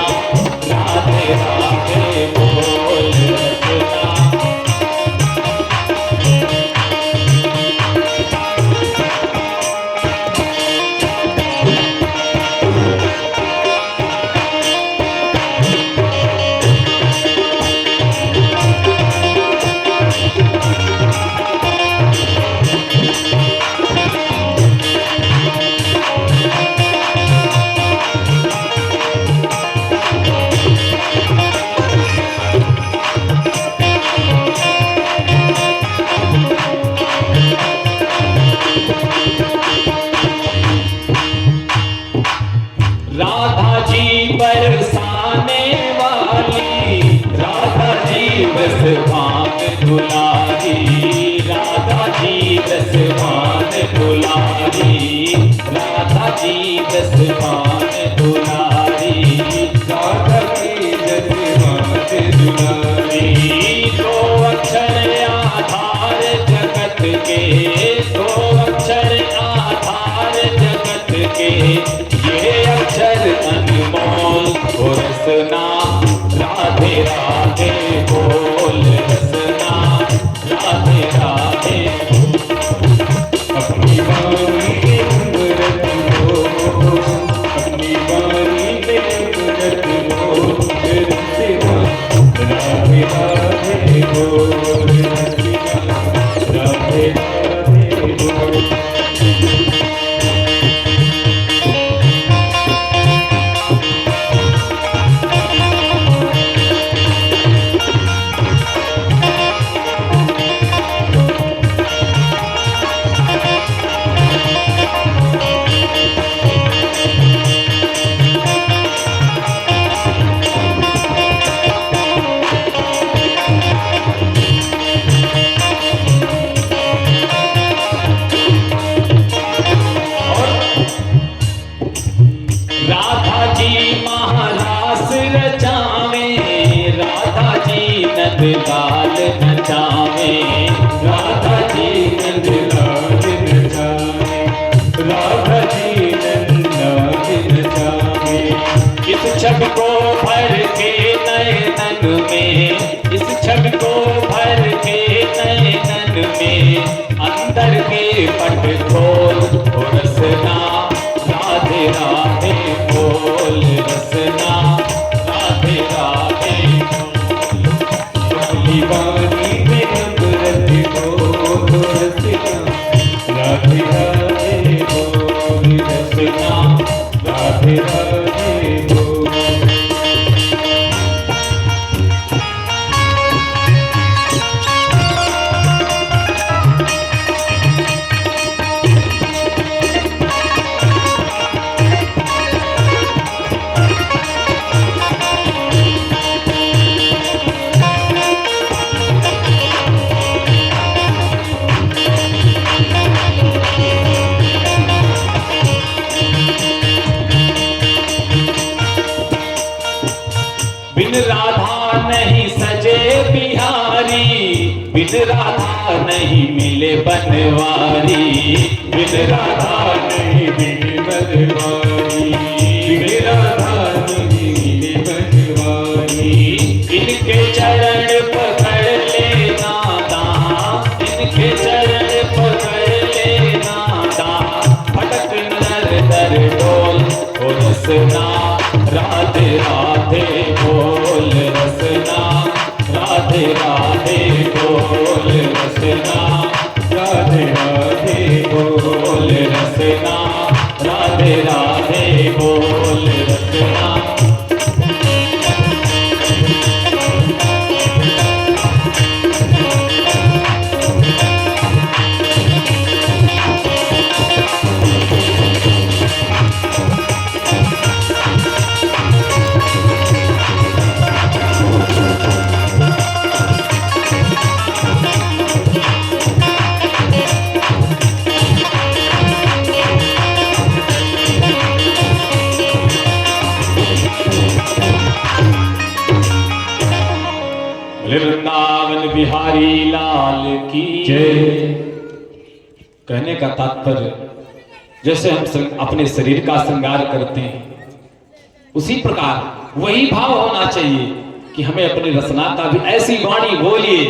राधे राधे बोल, रसना भान दुलारी, राधा जी दस भान दुलारी, राधा जी दस भान दुलारी, राधा जी दस भान दुलारी। दो अक्षर आधार जगत के, दो अक्षर आधार जगत के, ये अक्षर अनमोल हो रसना, राधे राधे बोल रसना, राधे राधे। अपनी बानी में अमृत हो, अपनी बानी में अमृत हो, रसना, राधे राधे बोल रसना, राधे राधे बोल। राधा जी महारास रचावे, राधा जी नंदलाल नचावे, राधा जी नंदलाल नचावे, राधा जी नंदलाल नचावे। इस छवि को भर के नयन में, इस छवि को भर के नयन में, अंदर के पट खोल हो रसना, राधे राधे बोल रसना, राधे राधे बोल। अपनी बानी में अमृत हो रसना, राधे राधे बोल रसना, राधे राधे बोल। बिन राधा नहीं सजे बिहारी, बिन राधा नहीं मिले बनवारी, बिन राधा नहीं मिले बनवारी, बिन राधा नहीं मिले बनवारी। इनके चरण पकड़ लेना दां, इनके चरण पकड़ लेना दां, भटक नर दर डोल हो रसना, राधे राधे बोल रसना, राधे राधे बोल रसना, राधे राधे बोल रसना, राधे राधे बोल रसना। वृंदावन बिहारी लाल की जय। कहने का तात्पर्य, जैसे हम अपने शरीर का श्रृंगार करते हैं, उसी प्रकार वही भाव होना चाहिए कि हमें अपनी रचना का भी ऐसी वाणी बोलिए,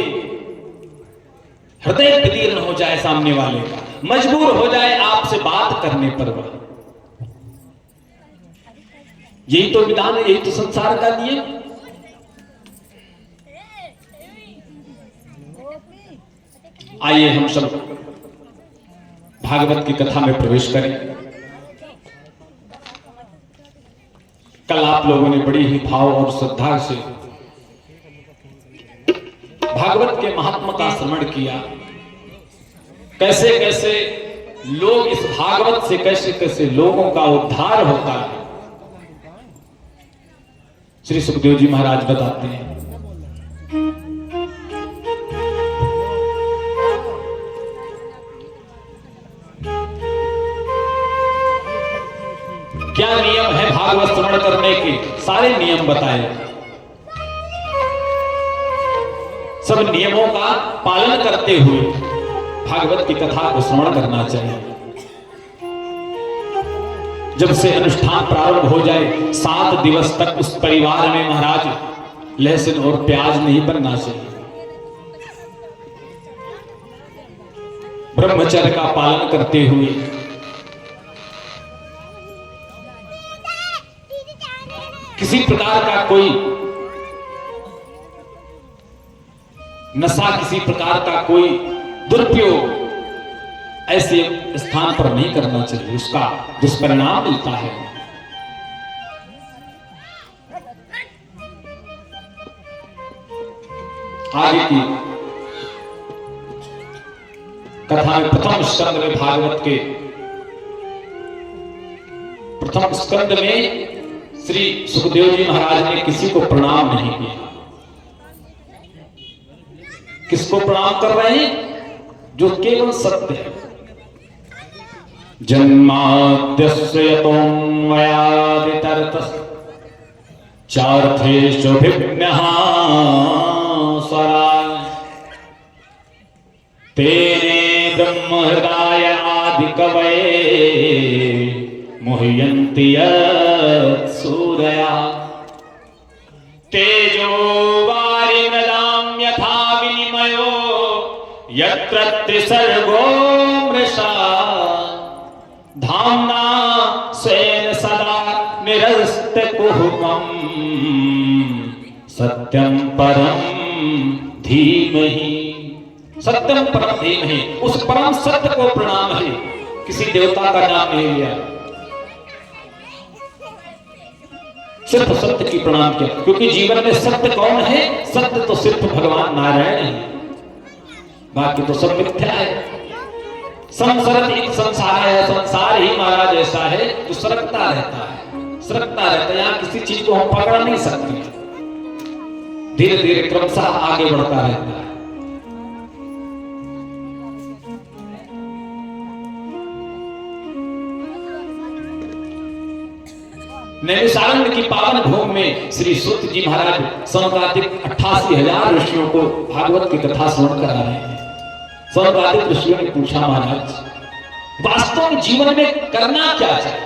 हृदय विदीर्ण हो जाए सामने वाले का, मजबूर हो जाए आपसे बात करने पर वह। यही तो विधान है, यही तो संसार का नियम। आइए हम सब भागवत की कथा में प्रवेश करें। कल आप लोगों ने बड़ी ही भाव और श्रद्धा से भागवत के महात्मा का श्रवण किया। कैसे कैसे लोग इस भागवत से कैसे कैसे लोगों का उद्धार होता है। श्री सुखदेव जी महाराज बताते हैं तोड़ने के सारे नियम बताए। सब नियमों का पालन करते हुए भागवत की कथा को श्रवण करना चाहिए। जब से अनुष्ठान प्रारंभ हो जाए 7 दिवस तक उस परिवार में महाराज लहसुन और प्याज नहीं बनना चाहिए। ब्रह्मचर्य का पालन करते हुए किसी प्रकार का कोई नशा, किसी प्रकार का कोई दुरुपयोग ऐसे स्थान पर नहीं करना चाहिए। उसका दुष्परिणाम मिलता है। आगे की कथा में प्रथम स्कंद में भागवत के प्रथम स्कंद में श्री सुखदेव जी महाराज ने किसी को प्रणाम नहीं किया। किसको प्रणाम कर रहे हैं? जो केवल सत्य है। जन्माद्यस्य यतोऽन्वयादितरतः चार्थेषु भिन्नः स्वराय तेने ब्रह्महृदाय आदिकवये मुह्यन्ति यत्सूरयः तेजो वारिमृदां यथा विनिमयो यत्र त्रिसर्गो मृषा धाम्ना स्वेन सदा निरस्तकुहकम् सत्यं परं धीमहि। सत्यम परम धीमहि, उस परम सत्य को प्रणाम है। किसी देवता का नाम नहीं लिया, सिर्फ सत्य की प्रणाम किया। क्योंकि जीवन में सत्य कौन है? सत्य तो सिर्फ भगवान नारायण है, बाकी तो सब मिथ्या है। संसरत एक संसार है, संसार ही महाराज ऐसा है जो सरकता रहता है, सरकता रहता है। यहाँ किसी चीज को हम पकड़ नहीं सकते, धीरे धीरे क्रमशः आगे बढ़ता रहता है। नैमिषारण्य की पावन भूमि में श्री सूत जी महाराज सनकादिक 88,000 ऋषियों को भागवत की कथा श्रवण करा रहे हैं। सनकादिक ऋषियों ने पूछा, महाराज वास्तव में जीवन में करना क्या चाहिए?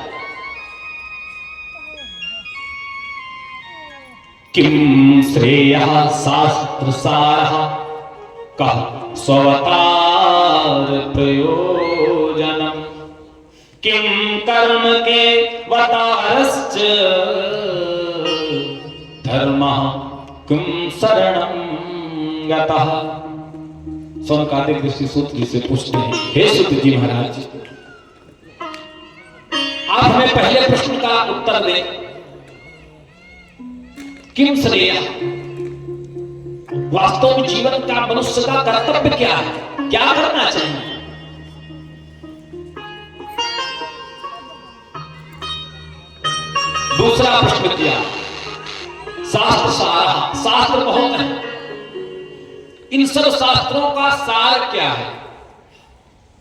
किम श्रेयः शास्त्र सारः कः स्ववतार प्रयोजनम् किम कर्म के वतारश्च धर्मः किम शरणं गतः। सनकादिक ऋषि सूत जी से पूछते हैं, हे सूत जी महाराज, आप हमें पहले प्रश्न का उत्तर दें। किम श्रेयः, वास्तव में जीवन का मनुष्य का कर्तव्य क्या है, क्या करना चाहिए? दूसरा प्रश्न किया, शास्त्र सारा, शास्त्र बहुत है, इन सब शास्त्रों का सार क्या है?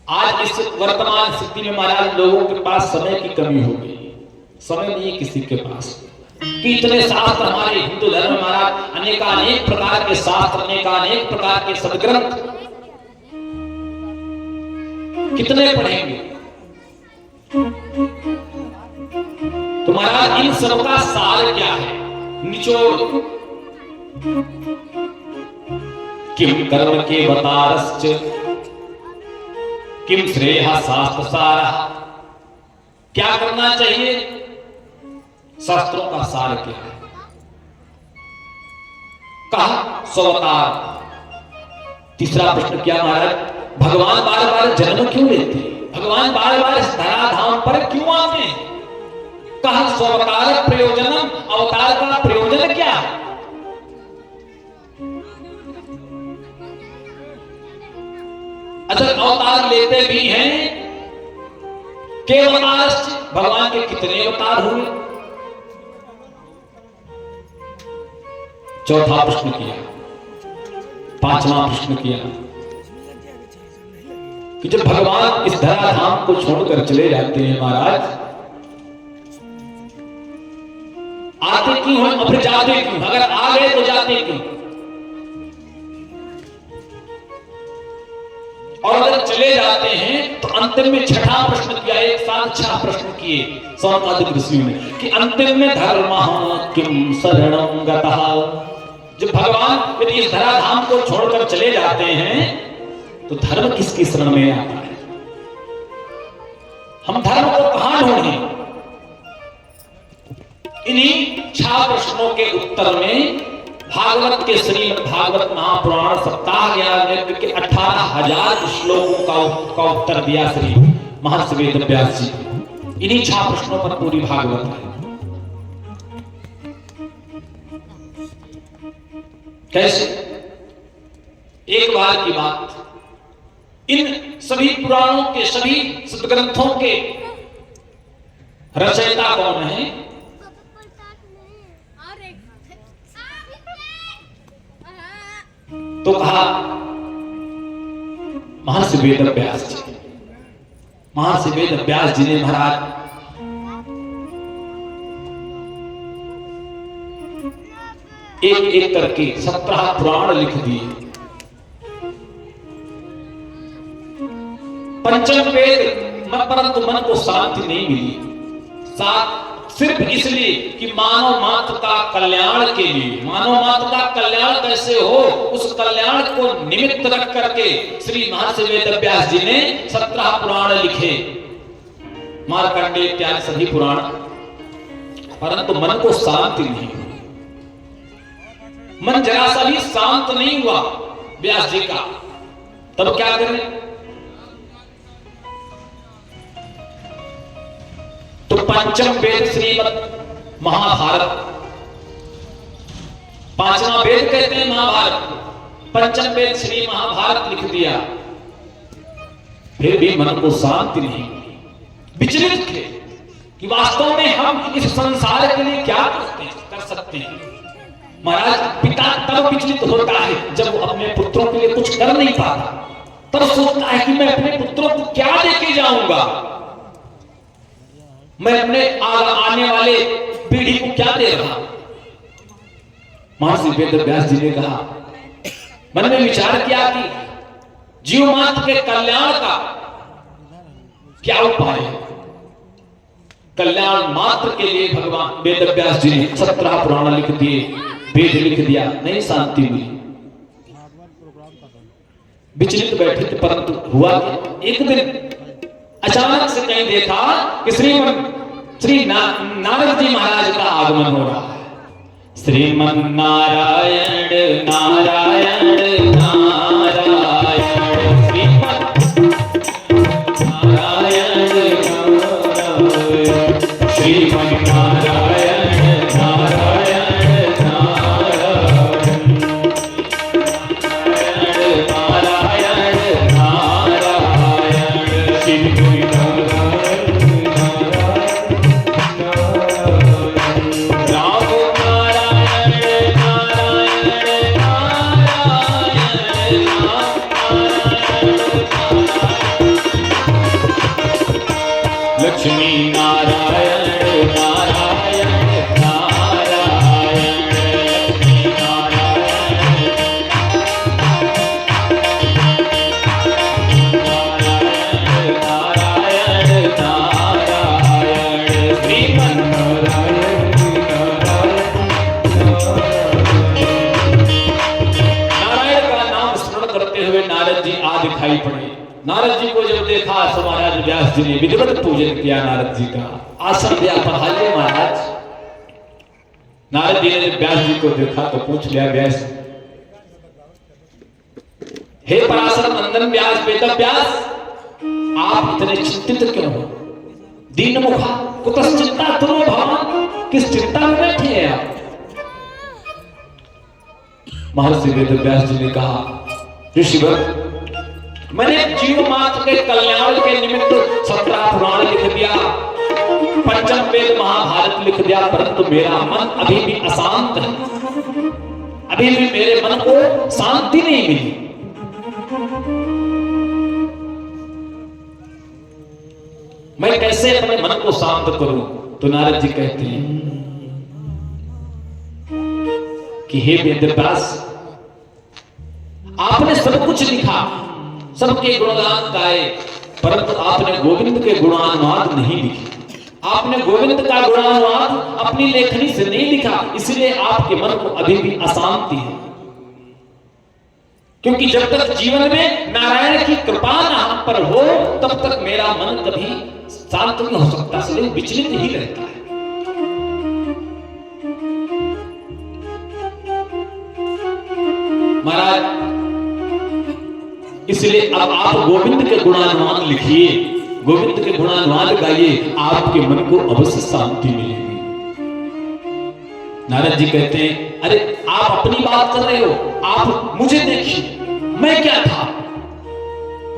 आज इस वर्तमान स्थिति में महाराज लोगों के पास समय की कमी हो गई, समय नहीं है किसी के पास कि इतने शास्त्र हमारे हिंदू धर्म में महाराज अनेकानेक प्रकार के शास्त्र, अनेकानेक प्रकार के सदग्रंथ, कितने पढ़ेंगे? तो महाराज इन सब का सार क्या है, निचोड़? किम कर्म के वतारश्च किम श्रेयः शास्त्र सारः, क्या करना चाहिए? शास्त्रों का सार क्या है? कहा स्ववतार। तीसरा प्रश्न क्या महाराज, भगवान बार बार जन्म क्यों लेते हैं? भगवान बार बार इस धराधाम पर क्यों आते हैं? कहा स्ववतार प्रयोजनम, अवतार का प्रयोजन क्या है? अच्छा, अवतार लेते भी हैं, के अवतार, भगवान के कितने अवतार हुए? चौथा प्रश्न किया। पांचवा प्रश्न किया कि जब भगवान इस धराधाम को छोड़कर चले जाते हैं महाराज, क्यों है और फिर जाते क्यों? अगर आ गए तो जाते क्यों? और अगर चले जाते हैं तो अंतिम में छठा प्रश्न किया, एक साथ 6 प्रश्न किए सौनकादिक ऋषियों ने कि अंतिम में धर्मः किम शरणं गतः। जब भगवान यदि इस धराधाम को छोड़कर चले जाते हैं तो धर्म किसकी शरण में आता है? हम धर्म को कहां ढूंढें? इन्हीं 6 प्रश्नों के उत्तर में भागवत के श्रीमद् भागवत महापुराण सप्ताह ज्ञान के 18,000 श्लोकों का उत्तर दिया श्री महर्षि वेदव्यास जी। इन्हीं 6 प्रश्नों पर पूरी भागवत है। कैसे? एक बार की बात, इन सभी पुराणों के, सभी सदग्रंथों के रचयिता कौन है? तो कहा महर्षि वेदव्यास जी। महर्षि वेदव्यास जी ने महाराज एक एक करके 17 पुराण लिख दिए। पंचम वेद में परंतु मन को शांति नहीं मिली। साथ सिर्फ इसलिए कि मानव मात्र का कल्याण के लिए, मानव मात्र का कल्याण कैसे हो, उस कल्याण को निमित्त रख करके श्री महर्षि वेदव्यास जी ने 17 पुराण लिखे, मार्कंडेय इत्यादि सभी पुराण। परंतु मन को शांति नहीं हुई, मन जरा सा भी शांत नहीं हुआ व्यास जी का। तब क्या करें? तो पंचम वेद श्रीमद् महाभारत, 5वां वेद कहते हैं महाभारत, पंचम वेद श्री महाभारत लिख दिया। फिर भी मन को शांति नहीं हुई, विचलित थे कि वास्तव में हम इस संसार के लिए क्या कर सकते हैं। महाराज, पिता तब विचलित होता है जब वो अपने पुत्रों के लिए कुछ कर नहीं पाता, तब सोचता है कि मैं अपने पुत्रों को क्या देके जाऊंगा, मैं अपने आने वाले पीढ़ी को क्या दे रहा। महर्षि वेदव्यास जी ने कहा, मन में विचार किया कि जीव मात्र के कल्याण का क्या उपाय है। कल्याण मात्र के लिए भगवान वेदव्यास जी ने 17 पुराण लिख दिए, वेद लिख दिया, नहीं शांति मिली, विचलित बैठे थे। परंतु हुआ कि एक दिन अचानक से कहीं देखा कि श्री नारद जी महाराज का आगमन हो रहा है। श्रीमन नारायण नारायण नारायण, श्रीमन नारायण नारायण, श्रीमन नारायण नारायण नारायण, नारायण नारायण, श्री लक्ष्मी नारायण नारायण नारायण, लक्ष्मी नारायण नारायण नारायण, श्रीमन नारायण नारायण का नाम स्मरण करते हुए नारद जी आ दिखाई पड़े। नारद जी को जब देखा तो महाराज व्यास जी ने विधिवत पूजन किया नारद जी का, आसन दिया, पधारिए महाराज। नारद जी ने व्यास जी को देखा तो पूछ लिया, व्यास, हे पराशर नंदन व्यास, वेदव्यास, आप इतने चिंतित क्यों हो? दीन मुखा कुतश्चिंता तुम भगवान, किस चिंता में बैठे हैं आप? महर्षि वेदव्यास जी ने कहा, ऋषिवर, मैंने जीव मात्र के कल्याण के निमित्त 17 पुराण लिख दिया, पंचम वेद महाभारत लिख दिया, परंतु मेरा मन अभी भी अशांत है, अभी भी मेरे मन को शांति नहीं मिली। मैं कैसे अपने मन को शांत करूं? तो नारद जी कहते हैं, कि हे वेदव्यास, आपने सब कुछ लिखा, सबके गुणगान गाए, परंतु आपने गोविंद के गुणानुवाद नहीं लिखे। आपने गोविंद का गुणानुवाद अपनी लेखनी से नहीं लिखा, इसलिए आपके मन को अभी भी अशांति है। क्योंकि जब तक जीवन में नारायण की कृपा ना हम पर हो, तब तक मेरा मन कभी शांत नहीं हो सकता, इसलिए विचलित ही रहता है। महाराज, इसलिए अब आप गोविंद के गुणानुवाद लिखिए, गोविंद के गुणानुवाद गाइए, आपके मन को अवश्य शांति मिलेगी। नारद जी कहते हैं, अरे आप अपनी बात कर रहे हो, आप मुझे देखिए, मैं क्या था।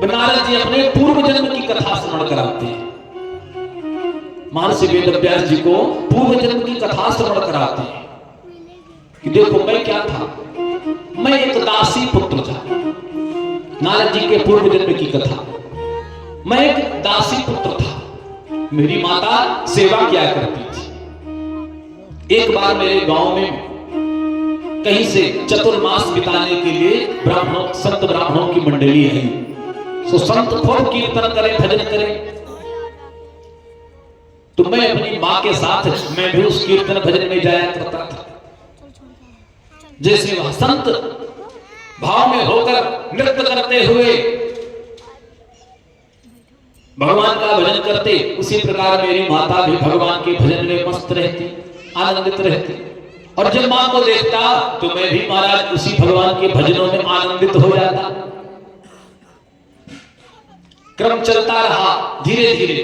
नारद जी अपने पूर्व जन्म की कथा स्मरण कराते हैं। महर्षि वेदव्यास जी को पूर्व जन्म की कथा स्मरण कराते हैं कि देखो मैं क्या था, मैं एक दासी पुत्र था। नारद जी के पूर्व जन्म की कथा, मैं एक दासी पुत्र था, मेरी माता सेवा किया करती थी। एक बार मेरे गांव में कहीं से चतुर्मास बिताने के लिए संत ब्राह्मणों की मंडली आई। सो संत खूब कीर्तन करें, भजन करें, तो मैं अपनी मां के साथ मैं भी उस कीर्तन भजन में जाया करता था। जैसे वह संत भाव में होकर नृत्य करते हुए भगवान का भजन करते, उसी प्रकार मेरी माता भी भगवान के भजन में मस्त रहती, आनंदित रहती। और जब मां को देखता तो मैं भी महाराज उसी भगवान के भजनों में आनंदित हो जाता। क्रम चलता रहा, धीरे धीरे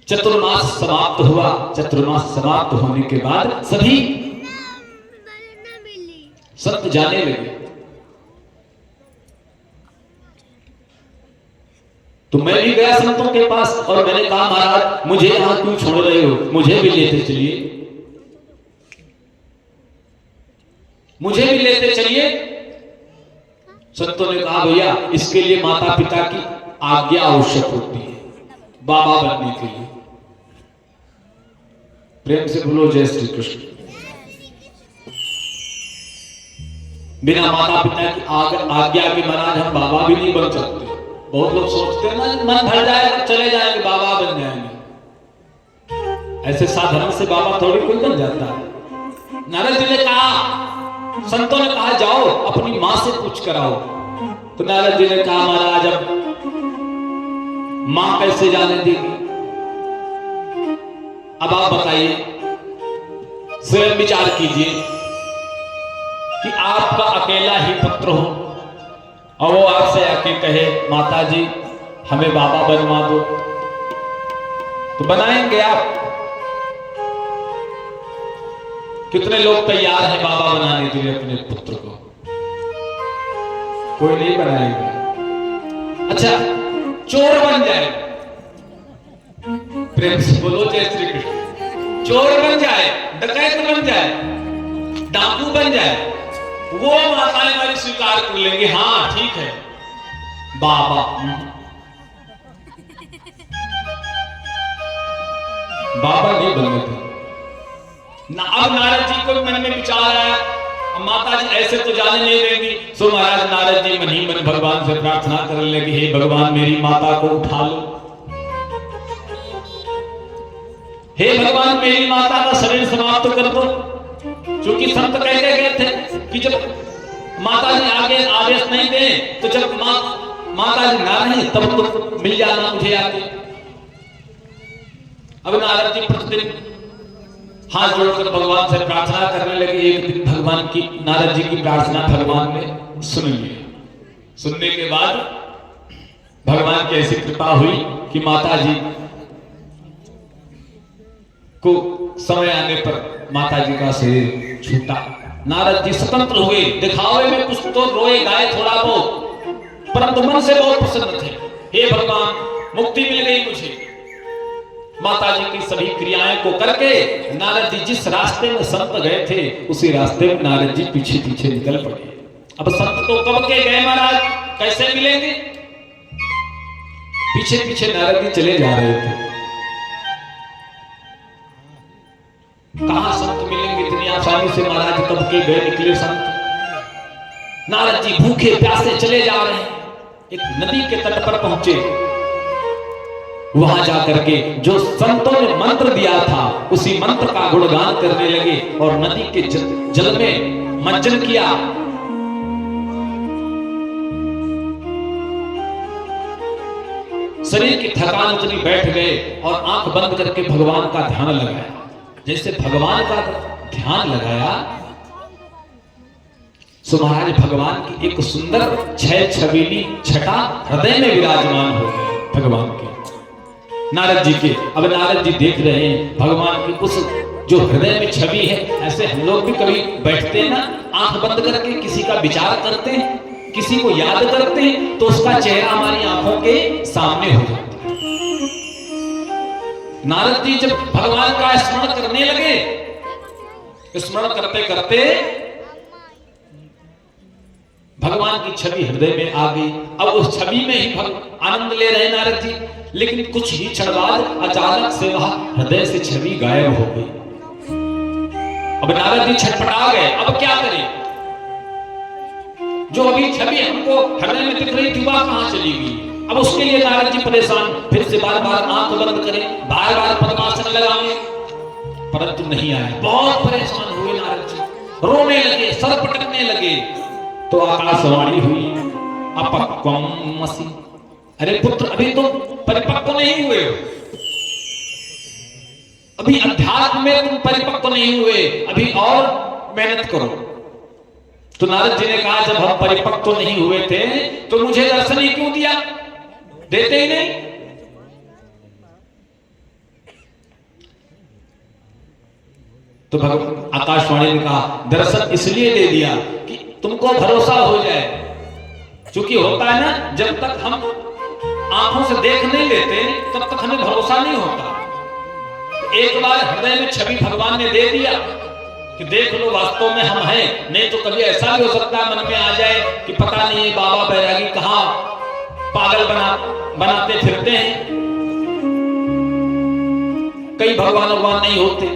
चतुर्मास समाप्त हुआ। चतुर्मास समाप्त होने के बाद सभी संत जाने लगे, तो मैं भी गया संतों के पास और मैंने कहा, महाराज मुझे यहां क्यों छोड़ रहे हो, मुझे भी लेते चलिए, मुझे भी लेते चलिए। संतों ने कहा, भैया इसके लिए माता पिता की आज्ञा आवश्यक होती है बाबा बनने के लिए। प्रेम से बोलो जय श्री कृष्ण। बिना माता पिता की आज्ञा के महाराज हम बाबा भी नहीं बन सकते। बहुत लोग सोचते हैं ना, मन भर जाएगा चले जाएंगे, बाबा बन जाएंगे। ऐसे साधारण से बाबा थोड़ी कोई बन जाता है। नारद जी ने कहा, संतों ने कहा जाओ अपनी मां से पूछ कर आओ। तो नारद जी ने कहा, महाराज अब मां कैसे जाने देगी, अब आप बताइए, स्वयं विचार कीजिए कि आपका अकेला ही पुत्र हो और वो आपसे आके कहे, माता जी हमें बाबा बनवा दो, तो बनाएंगे आप? कितने लोग तैयार हैं बाबा बनाने के लिए अपने पुत्र को? कोई नहीं बनाएगा। अच्छा, चोर बन जाए, प्रेम से बोलो जय श्री कृष्ण। चोर बन जाए, डकैत बन जाए, डाकू बन जाए, वो माताएं हमारी स्वीकार कर लेंगे, हाँ ठीक है बाबा। बाबा नहीं बनने थे ना। अब नारद जी को मन में विचार आया, माता जी ऐसे तो जाने नहीं देंगी। सो महाराज नारद जी मन ही मन भगवान से प्रार्थना करने लगे, हे भगवान मेरी माता को उठा लो, हे भगवान मेरी माता का शरीर समाप्त कर दो। क्योंकि संत कह के गए थे कि जब माता जी आगे आदेश नहीं दे तो जब माता जी ना रहे तब तो मिल जाना मुझे आगे। अब नारद जी प्रतिदिन हाथ जोड़कर भगवान से प्रार्थना करने लगे। एक दिन भगवान की, नारद जी की प्रार्थना भगवान ने सुन ली। सुनने के बाद भगवान की ऐसी कृपा हुई कि माता जी को समय आने पर माता जी का शरीर छूटा। नारद जी स्वतंत्र हुए, दिखावे में कुछ तो रोए गाए थोड़ा बहुत, परंतु मन से बहुत प्रसन्न थे। हे भगवान मुक्ति मिल गई मुझे। माता जी की सभी क्रियाएं को करके नारद जी जिस रास्ते में संत गए थे उसी रास्ते में नारद जी पीछे पीछे निकल पड़े। अब संत तो कब के गए महाराज, कैसे मिलेंगे? पीछे पीछे नारद जी चले जा रहे थे। कहां संत मिलेंगे इतनी आसानी से महाराज, कब के गए निकले संत। नारद जी भूखे प्यासे चले जा रहे हैं, एक नदी के तट पर पहुंचे। वहां जाकर के जो संतों ने मंत्र दिया था उसी मंत्र का गुणगान करने लगे और नदी के जल में मंजन किया। शरीर की थकान उतनी, बैठ गए और आंख बंद करके भगवान का ध्यान लगाया। जैसे भगवान का ध्यान लगाया सो महाराज भगवान की एक सुंदर छह छबीली छटा हृदय में विराजमान हो गए भगवान के, नारद जी के। अब नारद जी देख रहे हैं भगवान की उस जो हृदय में छवि है। ऐसे हम लोग भी कभी बैठते हैं ना, आंख बंद करके किसी का विचार करते हैं, किसी को याद करते हैं, तो उसका चेहरा हमारी आंखों के सामने हो जाता है। नारद जी जब भगवान का स्मरण करने लगे, स्मरण करते करते भगवान की छवि हृदय में आ गई। अब उस छवि में ही आनंद ले रहे नारद जी, लेकिन कुछ ही क्षण बाद अचानक से वह हृदय से छवि गायब हो गई। अब नारद जी छटपटा गए, अब क्या करें? जो अभी छवि हमको हृदय में दिख रही थी वह कहां चली गई? अब उसके लिए नारद जी परेशान, फिर से बार बार आंख बंद करें, बार बार पद्मासन लगाएं, परंतु नहीं आया। बहुत परेशान हुए नारद जी, रोने लगे, सर पटकने लगे। तो आकाशवाणी हुई, अपक्वमसि, अरे पुत्र अभी तुम परिपक्व नहीं हुए हो, अभी अध्यात्म में तुम परिपक्व नहीं हुए, अभी और मेहनत करो। तो नारद जी ने कहा जब हम परिपक्व नहीं हुए थे तो मुझे दर्शन ही क्यों दिया? देते ही नहीं। तो भगवान आकाशवाणी ने कहा दर्शन इसलिए दे दिया कि तुमको भरोसा हो जाए। क्योंकि होता है ना, जब तक हम आंखों से देख नहीं लेते तब तक हमें भरोसा नहीं होता। एक बार हृदय में छवि भगवान ने दे दिया कि देख लो वास्तव में हम हैं। नहीं तो कभी ऐसा भी हो सकता है मन में आ जाए कि पता नहीं बाबा बैरागी कहां पागल बनाते फिरते हैं। कई भगवान नहीं होते।